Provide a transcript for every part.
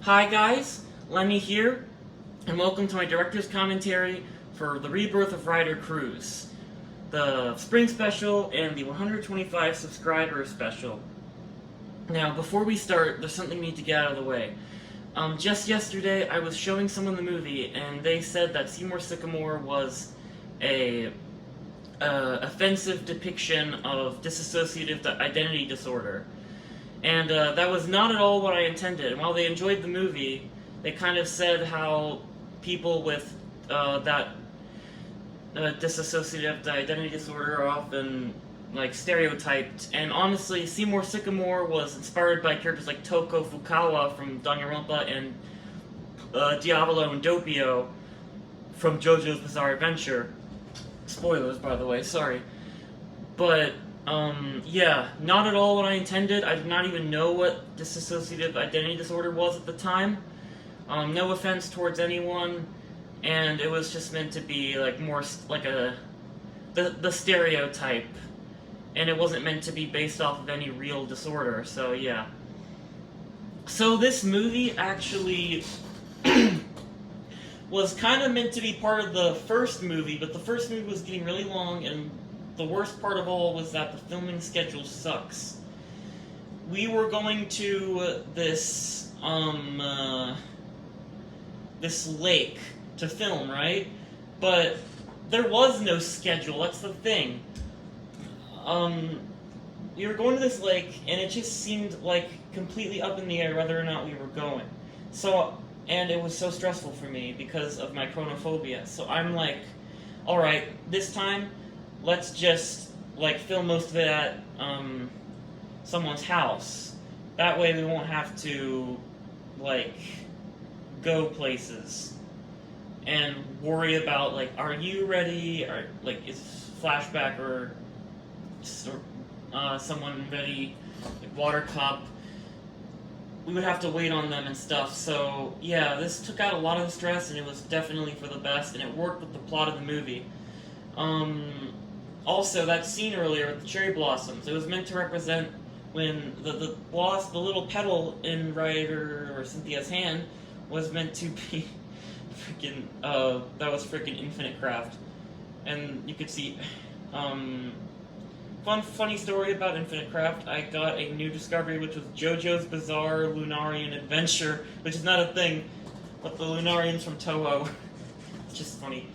Hi guys, Lemmy here, and welcome to my director's commentary for the Rebirth of Ryder Cruz, the Spring Special and the 125 subscriber special. Now, before we start, there's something we need to get out of the way. Just yesterday, I was showing someone the movie, and they said that Seymour Sycamore was a offensive depiction of dissociative identity disorder. And that was not at all what I intended. And while they enjoyed the movie, they kind of said how people with that dissociative identity disorder are often like stereotyped. And honestly, Seymour Sycamore was inspired by characters like Toko Fukawa from Danganronpa and Diavolo and Doppio from JoJo's Bizarre Adventure. Spoilers, by the way, sorry. But yeah, not at all what I intended. I did not even know what dissociative identity disorder was at the time. No offense towards anyone, and it was just meant to be like more like the stereotype, and it wasn't meant to be based off of any real disorder. So yeah. So this movie actually was kind of meant to be part of the first movie, but the first movie was getting really long, and the worst part of all was that the filming schedule sucks. We were going to this lake to film, right? But there was no schedule, that's the thing. We were going to this lake, and it just seemed like completely up in the air whether or not we were going. And it was so stressful for me because of my chronophobia. So I'm like, alright, this time, let's just like film most of it at someone's house. That way we won't have to like go places and worry about like, are you ready? Or like, is flashback or someone ready? Like water cup. We would have to wait on them and stuff. So yeah, this took out a lot of the stress, and it was definitely for the best, and it worked with the plot of the movie. Also, that scene earlier with the cherry blossoms, it was meant to represent when the little petal in Ryder or Cynthia's hand was meant to be freaking, that was freaking Infinite Craft. And you could see, funny story about Infinite Craft, I got a new discovery, which was JoJo's Bizarre Lunarian Adventure, which is not a thing, but the Lunarians from Toho. Just funny.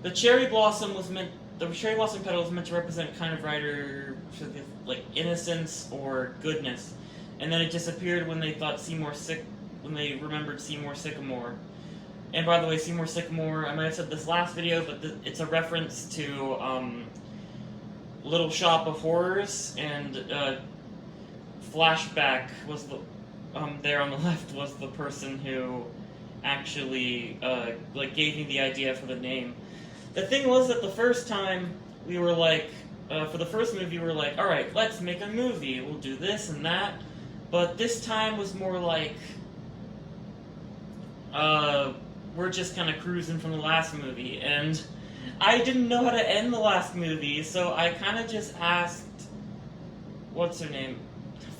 The cherry blossom petal was meant to represent kind of Ryder, like innocence or goodness, and then it disappeared when they remembered Seymour Sycamore. And by the way, Seymour Sycamore, I might have said this last video, but it's a reference to Little Shop of Horrors, and Flashback was the there on the left was the person who actually like gave me the idea for the name. The thing was that the first time we were like, for the first movie we were like, alright, let's make a movie, we'll do this and that, but this time was more like, we're just kind of cruising from the last movie, and I didn't know how to end the last movie, so I kind of just asked, what's her name,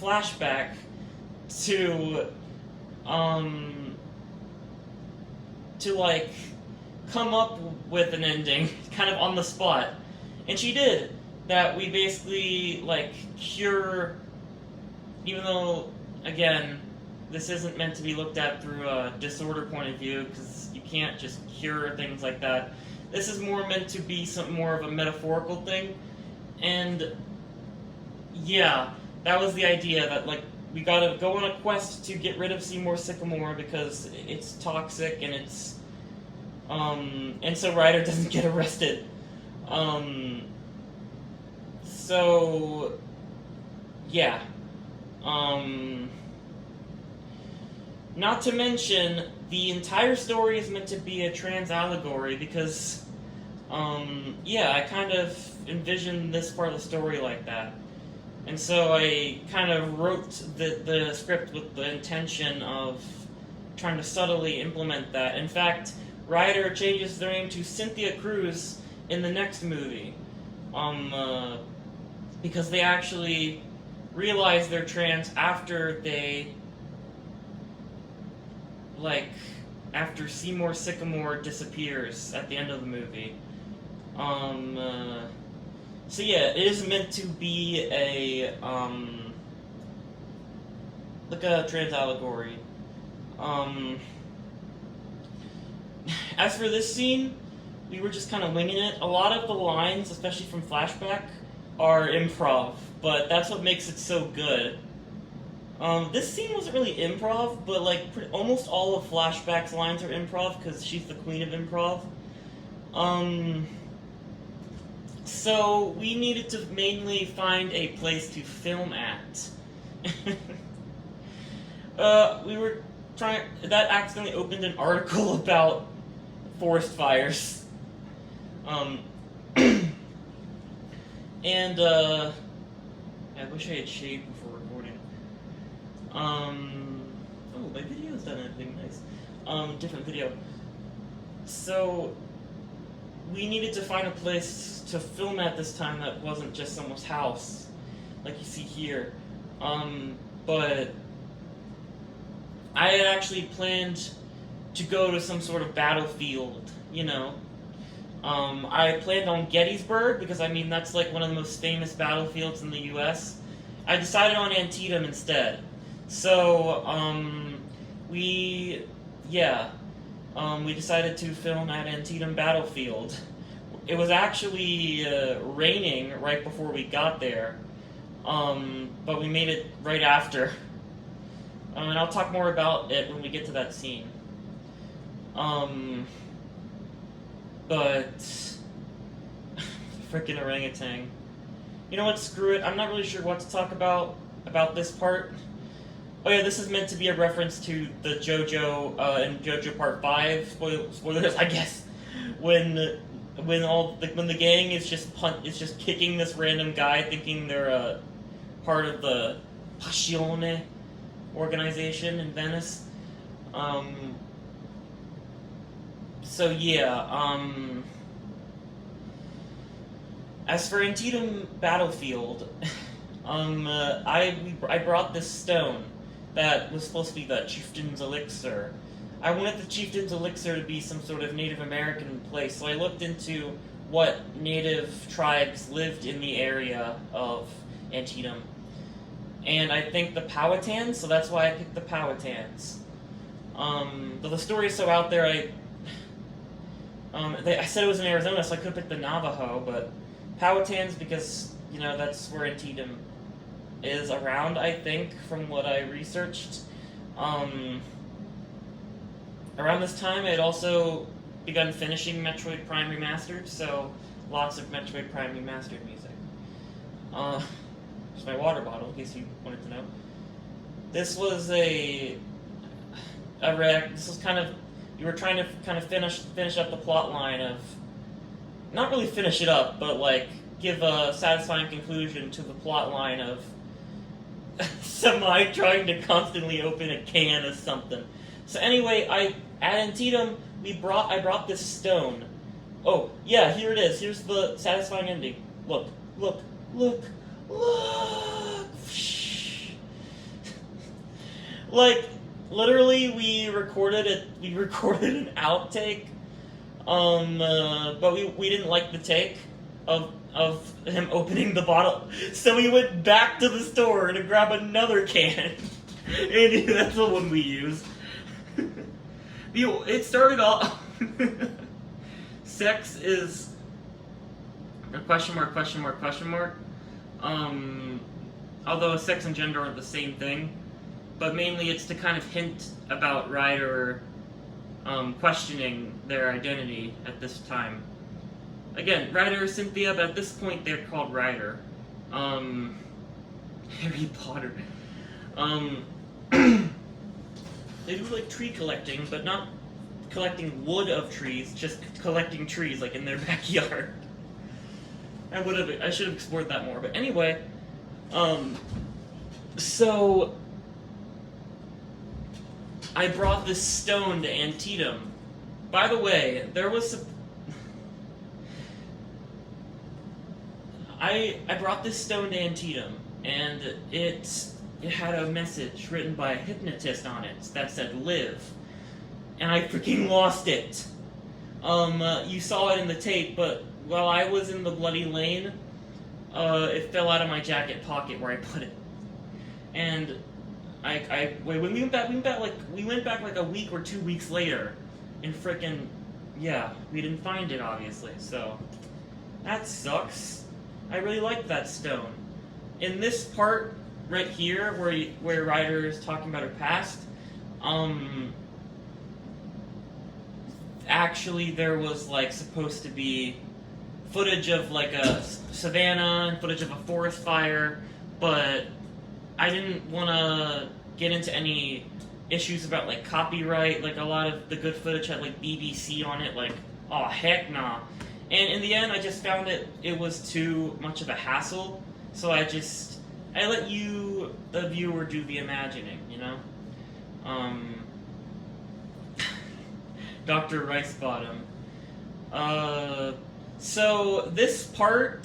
Flashback, to like, come up with an ending, kind of on the spot. And she did. That we basically, like, cure, even though, again, this isn't meant to be looked at through a disorder point of view, because you can't just cure things like that. This is more meant to be more of a metaphorical thing. And, yeah, that was the idea, that, like, we gotta go on a quest to get rid of Seymour Sycamore because it's toxic and it's and so Ryder doesn't get arrested. So yeah. Not to mention, the entire story is meant to be a trans allegory because yeah, I kind of envisioned this part of the story like that. And so I kind of wrote the script with the intention of trying to subtly implement that. In fact, Ryder changes their name to Cynthia Cruz in the next movie. Because they actually realize they're trans after they like, after Seymour Sycamore disappears at the end of the movie. So yeah, it is meant to be like a trans allegory. As for this scene, we were just kind of winging it. A lot of the lines, especially from flashback, are improv, but that's what makes it so good. This scene wasn't really improv, but like almost all of Flashback's lines are improv because she's the queen of improv. So we needed to mainly find a place to film at. We were trying. That accidentally opened an article about forest fires. And I wish I had shaved before recording. Oh, my video's done anything nice. Different video. So we needed to find a place to film at this time that wasn't just someone's house, like you see here. But I had actually planned to go to some sort of battlefield, you know. I planned on Gettysburg because, I mean, that's like one of the most famous battlefields in the U.S. I decided on Antietam instead. So, we decided to film at Antietam Battlefield. It was actually raining right before we got there, but we made it right after. And I'll talk more about it when we get to that scene. But frickin' orangutan. You know what? Screw it. I'm not really sure what to talk about this part. Oh yeah, this is meant to be a reference to the JoJo in JoJo Part 5. Spoilers, I guess. When the gang is just kicking this random guy, thinking they're part of the Passione organization in Venice. So yeah, as for Antietam Battlefield, I brought this stone that was supposed to be the chieftain's elixir. I wanted the chieftain's elixir to be some sort of Native American place, so I looked into what native tribes lived in the area of Antietam. And I think the Powhatans, so that's why I picked the Powhatans. Though the story is so out there, I said it was in Arizona, so I could have picked the Navajo, but Powhatans because, you know, that's where Antietam is around, I think, from what I researched. Around this time, I had also begun finishing Metroid Prime Remastered, so lots of Metroid Prime Remastered music. Here's my water bottle, in case you wanted to know. This was this was kind of, you were trying to kind of finish up the plot line of, not really finish it up, but like give a satisfying conclusion to the plot line of Semi trying to constantly open a can of something. So anyway, at Antietam, I brought this stone. Oh, yeah, here it is. Here's the satisfying ending. Look. Like, literally, we recorded an outtake, but we didn't like the take of him opening the bottle, so we went back to the store to grab another can, and that's the one we used. It started off. Sex is a question mark. Although sex and gender aren't the same thing, but mainly it's to kind of hint about Ryder questioning their identity at this time. Again, Ryder, Cynthia, but at this point they're called Ryder. Harry Potter. They do like tree collecting, but not collecting wood of trees, just collecting trees like in their backyard. I should have explored that more, but anyway, so I brought this stone to Antietam. By the way, there was some... I brought this stone to Antietam, and it had a message written by a hypnotist on it that said "live." and I freaking lost it. You saw it in the tape, but while I was in the bloody lane, it fell out of my jacket pocket where I put it. And when we went back like a week or 2 weeks later, and frickin', yeah, we didn't find it, obviously, so that sucks. I really like that stone. In this part right here, where Ryder is talking about her past, actually there was like supposed to be footage of like a savannah and footage of a forest fire, but I didn't want to get into any issues about like copyright. Like a lot of the good footage had like BBC on it, like, oh heck nah. And in the end I just found it was too much of a hassle, so I let you, the viewer, do the imagining, you know? Dr. Ricebottom. So this part,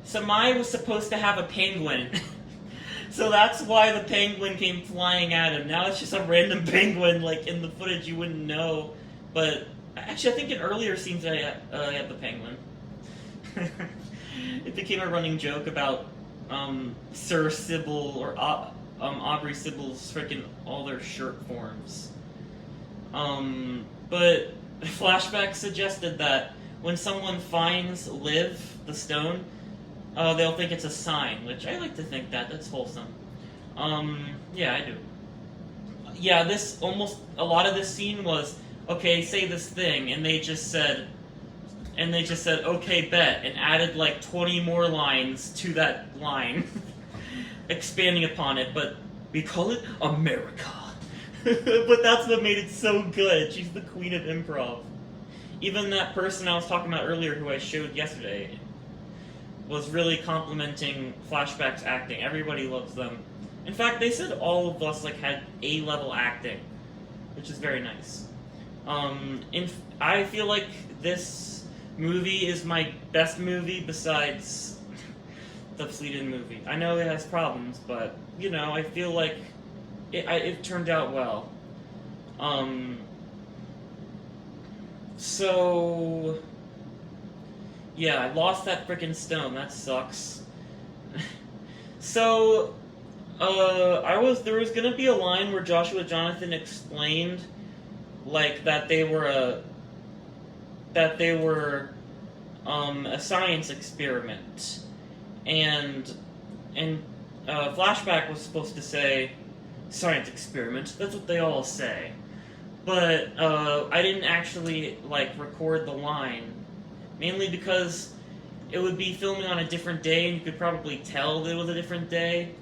Samai was supposed to have a penguin. So that's why the penguin came flying at him. Now it's just a random penguin, like in the footage you wouldn't know. But actually I think in earlier scenes I had the penguin. It became a running joke about Sir Sybil or Aubrey Sibyl's frickin' all their shirt forms. But Flashback suggested that when someone finds Liv, the stone, they'll think it's a sign, which I like to think that's wholesome. Yeah, I do. Yeah, a lot of this scene was, okay, say this thing, and they just said, okay, bet, and added like 20 more lines to that line, expanding upon it, but we call it America. But that's what made it so good. She's the queen of improv. Even that person I was talking about earlier, who I showed yesterday, was really complimenting Flashback's acting. Everybody loves them. In fact, they said all of us like had A-level acting, which is very nice. I feel like this movie is my best movie besides the Fleeted movie. I know it has problems, but you know, I feel like it turned out well. So yeah, I lost that frickin' stone. That sucks. So there was gonna be a line where Joshua Jonathan explained like that they were a science experiment, and Flashback was supposed to say science experiment. That's what they all say, but I didn't actually like record the line, mainly because it would be filming on a different day, and you could probably tell that it was a different day.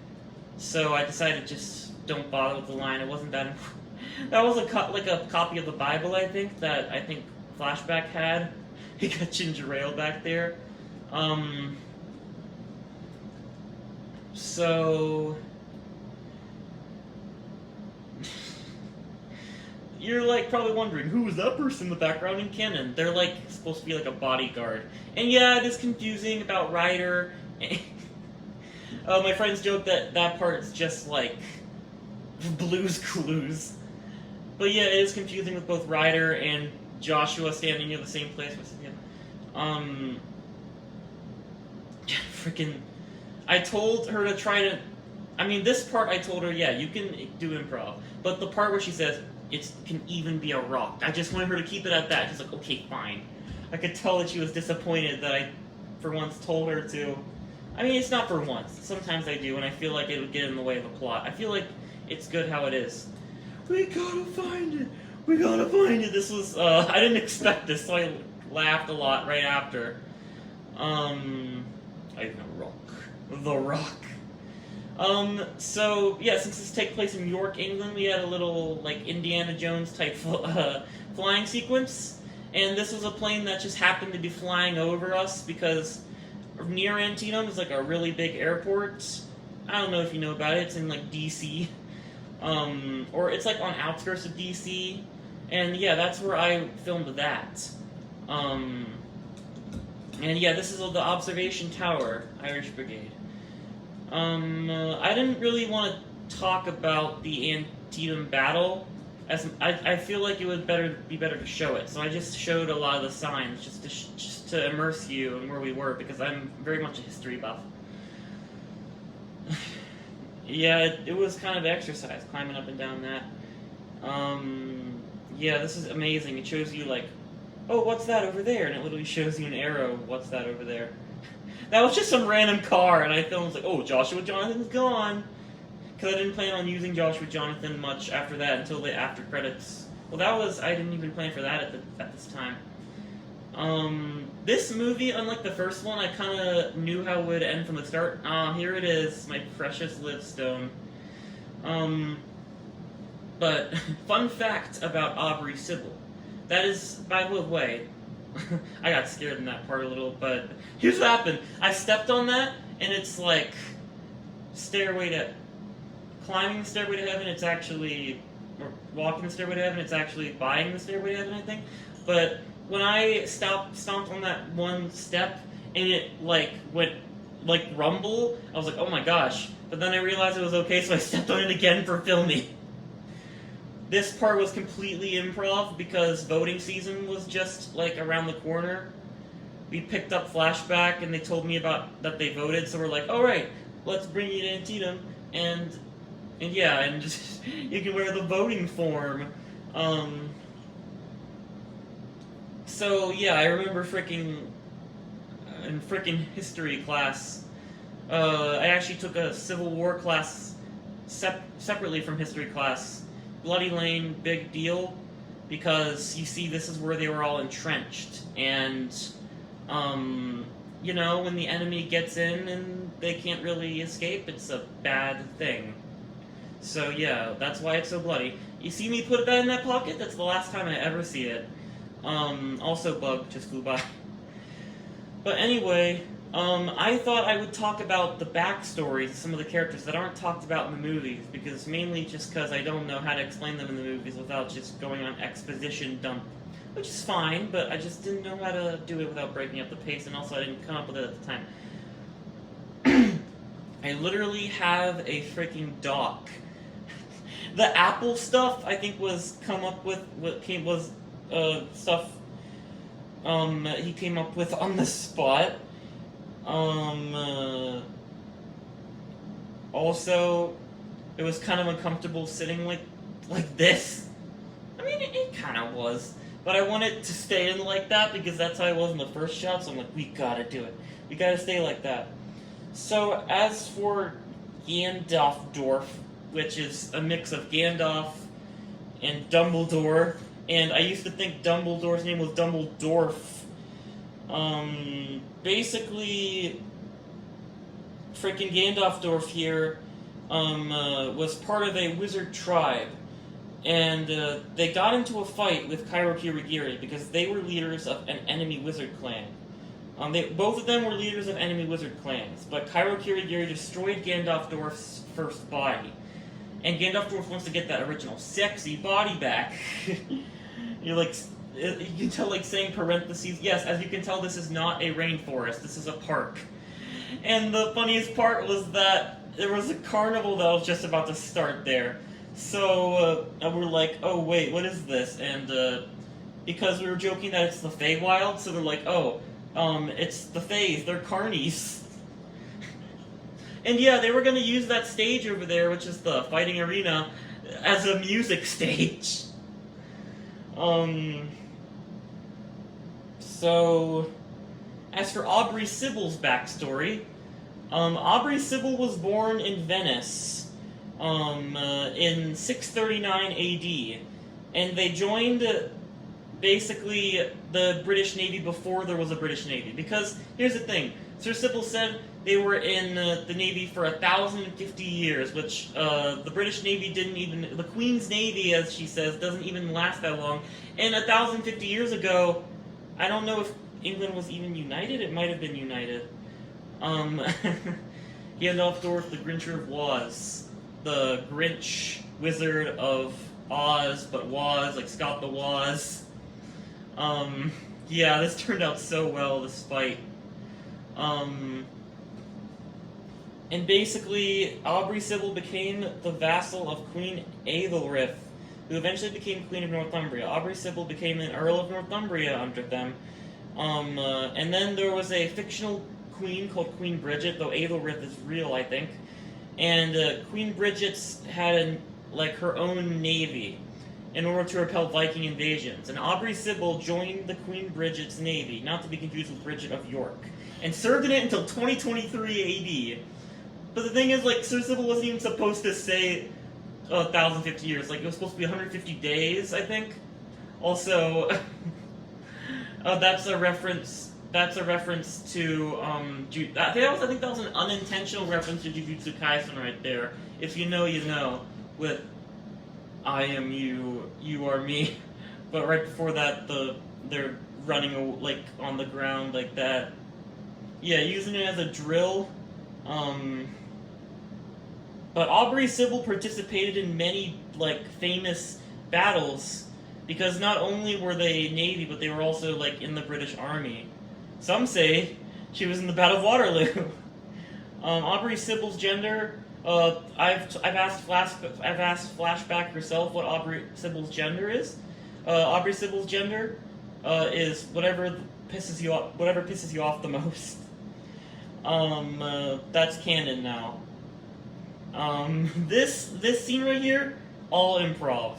So I decided just don't bother with the line. It wasn't that important. That was a copy of the Bible, I think, that Flashback had. He got ginger ale back there. So you're like probably wondering, who was that person in the background in canon? They're like supposed to be like a bodyguard. And yeah, it is confusing about Ryder. My friends joke that part's just like Blue's Clues. But yeah, it is confusing with both Ryder and Joshua standing near the same place. Freaking, I told her to try to. I mean, this part I told her, yeah, you can do improv. But the part where she says it can even be a rock, I just wanted her to keep it at that. She's like, okay, fine. I could tell that she was disappointed that I, for once, told her to. I mean, it's not for once. Sometimes I do, and I feel like it would get in the way of the plot. I feel like it's good how it is. We gotta find it. We gotta find it. This was, I didn't expect this, so I laughed a lot right after. I know, The Rock. So, yeah, since this takes place in York, England, we had a little, like, Indiana Jones type flying sequence. And this was a plane that just happened to be flying over us because near Antietam is, like, a really big airport. I don't know if you know about it. It's in, like, D.C. Or it's, like, on outskirts of D.C. And, yeah, that's where I filmed that. And, yeah, this is the observation tower, Irish Brigade. I didn't really want to talk about the Antietam battle I feel like it would be better to show it. So I just showed a lot of the signs just to immerse you in where we were, because I'm very much a history buff. Yeah, it was kind of exercise, climbing up and down that. Yeah, this is amazing. It shows you, like, oh, what's that over there? And it literally shows you an arrow, what's that over there? That was just some random car, and I filmed, like, oh, Joshua Jonathan's gone. Because I didn't plan on using Joshua Jonathan much after that until the after credits. Well, I didn't even plan for that at this time. This movie, unlike the first one, I kind of knew how it would end from the start. Here it is, my precious Livstone. But, fun fact about Aubrey Sybil. That is, by the way, I got scared in that part a little, but here's what happened. I stepped on that, and it's like, climbing the Stairway to Heaven, it's actually, or walking the Stairway to Heaven, it's actually buying the Stairway to Heaven, I think. But when I stomped on that one step, and it, like, went, like, rumble, I was like, oh my gosh. But then I realized it was okay, so I stepped on it again for filming. This part was completely improv, because voting season was just, like, around the corner. We picked up Flashback, and they told me about that they voted, so we're like, alright, let's bring you to Antietam, and yeah, and just, you can wear the voting form. So, yeah, I remember in frickin' history class, I actually took a Civil War class separately from history class. Bloody Lane, big deal, because you see this is where they were all entrenched, and, you know, when the enemy gets in and they can't really escape, it's a bad thing. So yeah, that's why it's so bloody. You see me put that in that pocket? That's the last time I ever see it. Also bug just flew by. But anyway, I thought I would talk about the backstories of some of the characters that aren't talked about in the movies, because mainly just because I don't know how to explain them in the movies without just going on exposition dump, which is fine, but I just didn't know how to do it without breaking up the pace, and also I didn't come up with it at the time. I literally have a freaking doc. The Apple stuff, I think, was stuff he came up with on the spot. Also, it was kind of uncomfortable sitting like this. I mean, it kind of was, but I wanted to stay in like that because that's how I was in the first shot, so I'm like, we gotta do it. We gotta stay like that. So, as for Gandalfdorf, which is a mix of Gandalf and Dumbledore, and I used to think Dumbledore's name was Dumbledorf. Basically, freaking Gandalfdorf here was part of a wizard tribe, and they got into a fight with Cairo Kirigiri because they were leaders of an enemy wizard clan. Both of them were leaders of enemy wizard clans, but Cairo Kirigiri destroyed Gandalfdorf's first body. And Gandalfdorf wants to get that original sexy body back. You can tell, like, saying parentheses, yes, as you can tell, this is not a rainforest, this is a park. And the funniest part was that there was a carnival that was just about to start there. So, we're like, oh, wait, what is this? And, because we were joking that it's the Feywild, so they're like, oh, it's the Fays, they're carnies. And yeah, they were going to use that stage over there, which is the fighting arena, as a music stage. So, as for Aubrey Sybil's backstory, Aubrey Sybil was born in Venice, in 639 AD, and they joined, basically, the British Navy before there was a British Navy. Because, here's the thing, Sir Sybil said they were in the Navy for 1,050 years, which the British Navy the Queen's Navy, as she says, doesn't even last that long. And 1,050 years ago, I don't know if England was even united, it might have been united. Gandalfdorf, the Grincher of Oz. The Grinch wizard of Oz, but Woz, like Scott the Woz. Yeah, this turned out so well, this fight. And basically, Aubrey Sybil became the vassal of Queen Aethelrith who eventually became Queen of Northumbria. Aubrey Sibyl became an Earl of Northumbria under them. And then there was a fictional queen called Queen Bridget, though Aethelrith is real, I think. And Queen Bridget's had her own navy in order to repel Viking invasions. And Aubrey Sibyl joined the Queen Bridget's navy, not to be confused with Bridget of York, and served in it until 2023 AD. But the thing is, Sir Sybil wasn't even supposed to stay 1,050 years. It was supposed to be 150 days, I think. Also, that's a reference. That's a reference to I think that was an unintentional reference to Jujutsu Kaisen right there. If you know, you know. With I am you, you are me. But right before that, they're running on the ground like that. Yeah, using it as a drill. But Aubrey Sibyl participated in many famous battles, because not only were they Navy, but they were also in the British Army. Some say she was in the Battle of Waterloo. Aubrey Sibyl's gender. I've asked Flashback herself what Aubrey Sibyl's gender is. Aubrey Sibyl's gender is whatever pisses you off the most. That's canon now. This scene right here, all improv.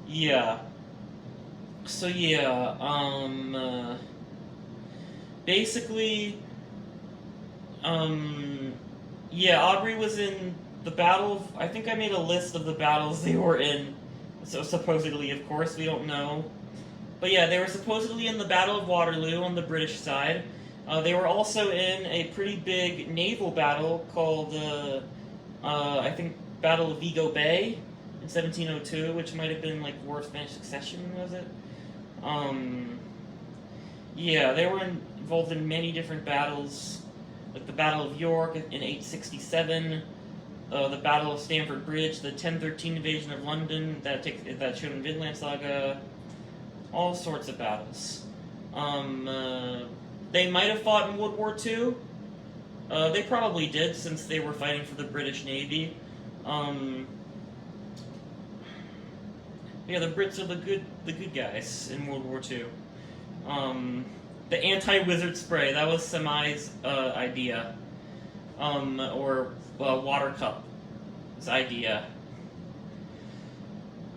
Yeah. So yeah, basically, yeah, Aubrey was in the battle of, I think I made a list of the battles they were in, so supposedly, of course, we don't know. But yeah, they were supposedly in the Battle of Waterloo on the British side. They were also in a pretty big naval battle called, I think, Battle of Vigo Bay in 1702, which might have been War of Spanish Succession, was it? Yeah, they were involved in many different battles, like the Battle of York in 867, the Battle of Stamford Bridge, the 1013 invasion of London that showed in Vinland Saga, all sorts of battles. They might have fought in World War II. They probably did, since they were fighting for the British Navy. Yeah, the Brits are the good guys in World War II. The anti-wizard spray, that was Semai's idea. Or Water Cup's idea.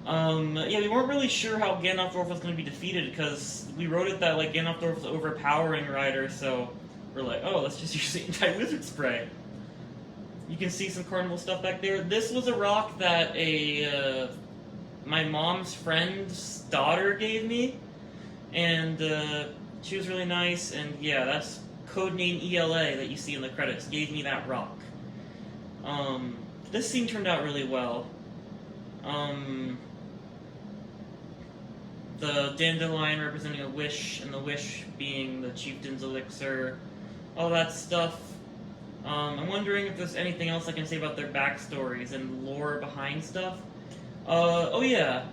Yeah, we weren't really sure how Ganondorf was going to be defeated, because we wrote it that Ganondorf was overpowering Ryder, so we're like, oh, let's just use the anti-wizard spray. You can see some carnival stuff back there. This was a rock that my mom's friend's daughter gave me, and she was really nice, and yeah, that's codename ELA that you see in the credits, gave me that rock. This scene turned out really well. The dandelion representing a wish, and the wish being the chieftain's elixir, all that stuff. I'm wondering if there's anything else I can say about their backstories and lore behind stuff. Oh yeah,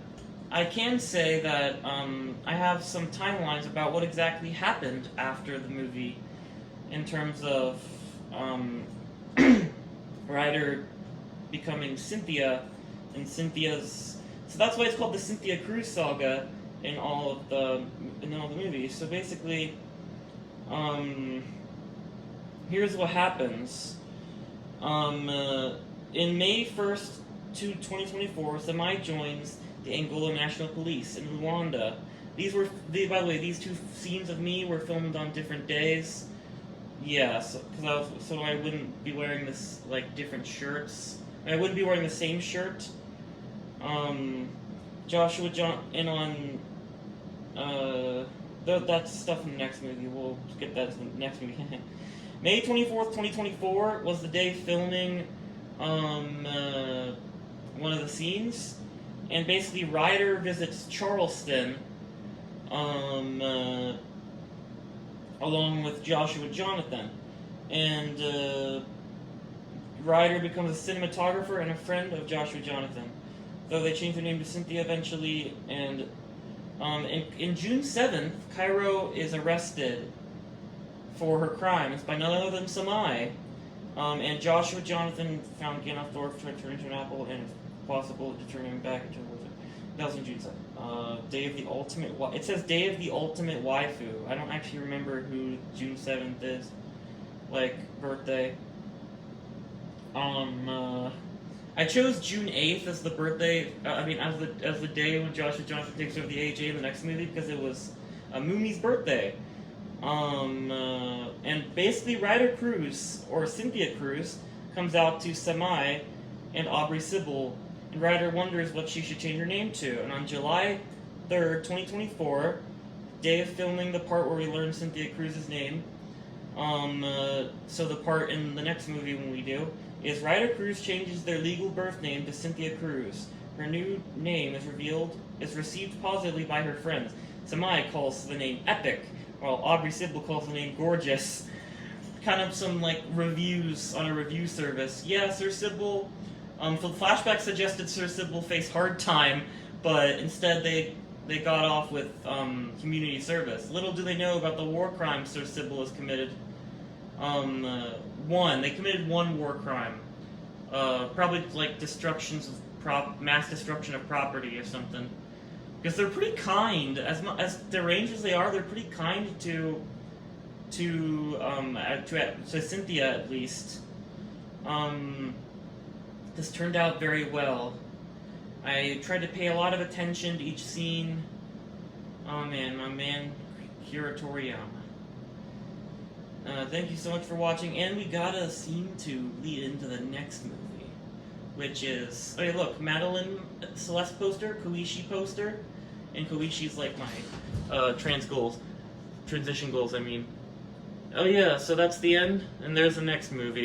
I can say that I have some timelines about what exactly happened after the movie, in terms of Ryder becoming Cynthia, and Cynthia's. So that's why it's called the Cynthia Cruz saga in all of the movies. So basically, here's what happens. In May 1st, 2024, Samai joins the Angola National Police in Luanda. By the way, these two scenes of me were filmed on different days. Yeah, so I wouldn't be wearing this different shirts. I wouldn't be wearing the same shirt. Joshua John and on that's stuff in the next movie. We'll get that to the next movie. May 24th, 2024 was the day filming one of the scenes, and basically Ryder visits Charleston along with Joshua Jonathan, and Ryder becomes a cinematographer and a friend of Joshua Jonathan, though they changed their name to Cynthia eventually. And in June 7th, Cairo is arrested for her crimes by none other than Samai, and Joshua Jonathan found Ganondorf turned into an apple, and possible to turn him back into a wizard. That was in June 7th. Day of the Ultimate it says Day of the Ultimate Waifu. I don't actually remember who June 7th is. Like, birthday. I chose June 8th as the birthday, as the day when Joshua Johnson takes over the AJ in the next movie, because it was Mumi's birthday. And basically Ryder Cruz, or Cynthia Cruz, comes out to Samai and Aubrey Sybil, and Ryder wonders what she should change her name to. And on July 3rd, 2024, day of filming the part where we learn Cynthia Cruz's name, so the part in the next movie when we do, is Ryder Cruz changes their legal birth name to Cynthia Cruz. Her new name is received positively by her friends. Samai calls the name Epic, while Aubrey Sybil calls the name Gorgeous. Kind of some, like, reviews on a review service. Yeah, Sir Sybil, for the flashback suggested Sir Sybil face hard time, but instead they got off with, community service. Little do they know about the war crimes Sir Sybil has committed. They committed one war crime. Probably, like, mass destruction of property or something. Because they're pretty kind, as deranged as they are, they're pretty kind to Cynthia, at least. This turned out very well. I tried to pay a lot of attention to each scene. Oh man, my man, Kira Toriyama. Thank you so much for watching, and we got a scene to lead into the next movie, which is, okay, look, Madeline Celeste poster, Koichi poster, and Koichi's like my transition goals, I mean. Oh yeah, so that's the end, and there's the next movie.